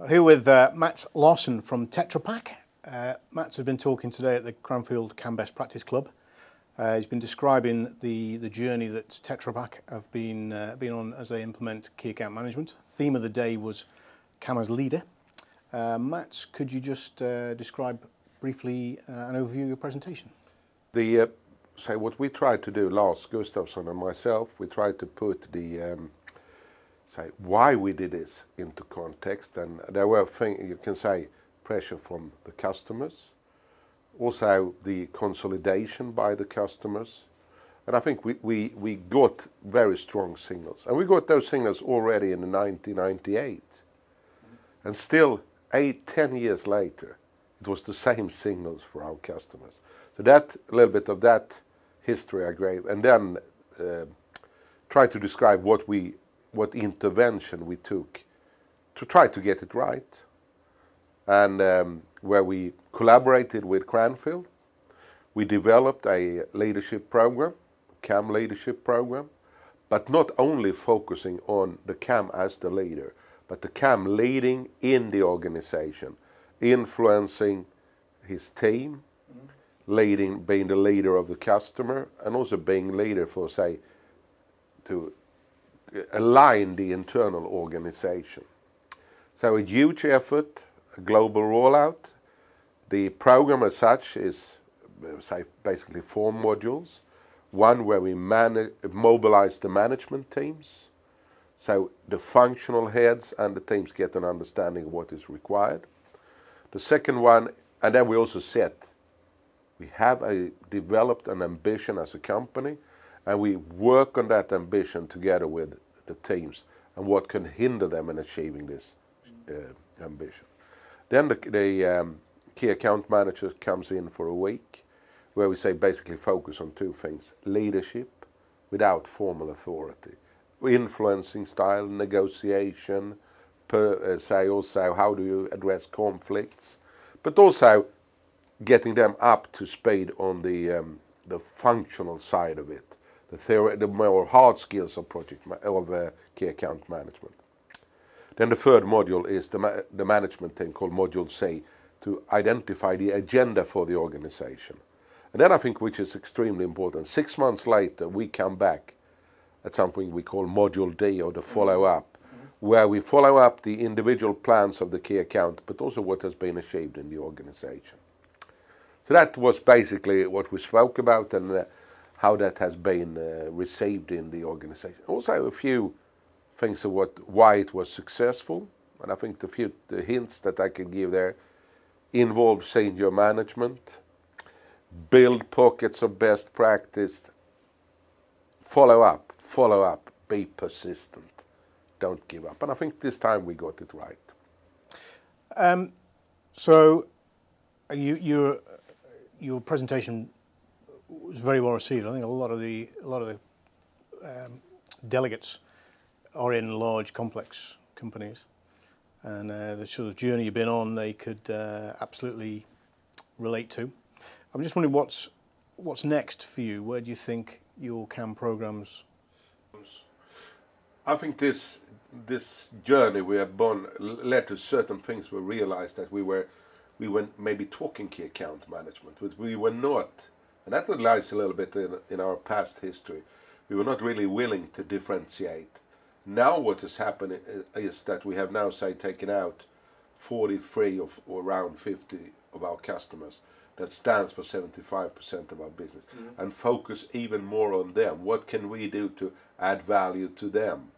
Here with Mats Larsson from Tetra Pak. Mats has been talking today at the Cranfield KAM Best Practice Club. He's been describing the journey that Tetra Pak have been on as they implement key account management. Theme of the day was KAM as leader. Mats, could you just describe briefly an overview of your presentation? So what we tried to do, Lars Gustafsson and myself, we tried to put the say why we did this into context, and there were things you can say pressure from the customers, also the consolidation by the customers, and I think we got very strong signals, and we got those signals already in 1998, and still 8-10 years later it was the same signals for our customers. So that a little bit of that history I gave, and then try to describe what intervention we took to try to get it right, and where we collaborated with Cranfield. We developed a leadership program, KAM leadership program, but not only focusing on the KAM as the leader, but the KAM leading in the organization, influencing his team, being the leader of the customer, and also being leader for, say, to align the internal organization. So a huge effort, a global rollout. The program as such is, say, basically 4 modules. One where we mobilize the management teams, so the functional heads and the teams get an understanding of what is required. The second one, and then we also we have developed an ambition as a company, and we work on that ambition together with the teams and what can hinder them in achieving this ambition. Then the key account manager comes in for a week, where we say basically focus on 2 things: leadership without formal authority, influencing style, negotiation, say also how do you address conflicts, but also getting them up to speed on the functional side of it, the more hard skills of key account management. Then the third module is the management team, called Module C, to identify the agenda for the organization. And then I think, which is extremely important, 6 months later we come back at something we call Module D, or the follow-up, where we follow up the individual plans of the key account, but also what has been achieved in the organization. So that was basically what we spoke about, and how that has been received in the organization. Also a few things of why it was successful, and I think the hints that I can give there: involve senior management, build pockets of best practice, follow up, be persistent, don't give up. And I think this time we got it right. So your presentation was very well received. I think a lot of the delegates are in large, complex companies, and the sort of journey you've been on, they could absolutely relate to. I'm just wondering what's next for you. Where do you think your KAM programs? I think this journey we have done led to certain things. We realized that we were maybe talking key account management, but we were not. And that lies a little bit in our past history. We were not really willing to differentiate. Now what has happened is that we have now, say, taken out 43 or around 50 of our customers. That stands for 75% of our business. And focus even more on them. What can we do to add value to them?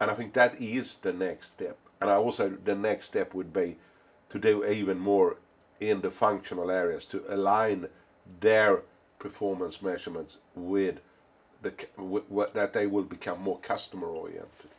And I think that is the next step. And also the next step would be to do even more in the functional areas, to align their performance measurements with that they will become more customer oriented.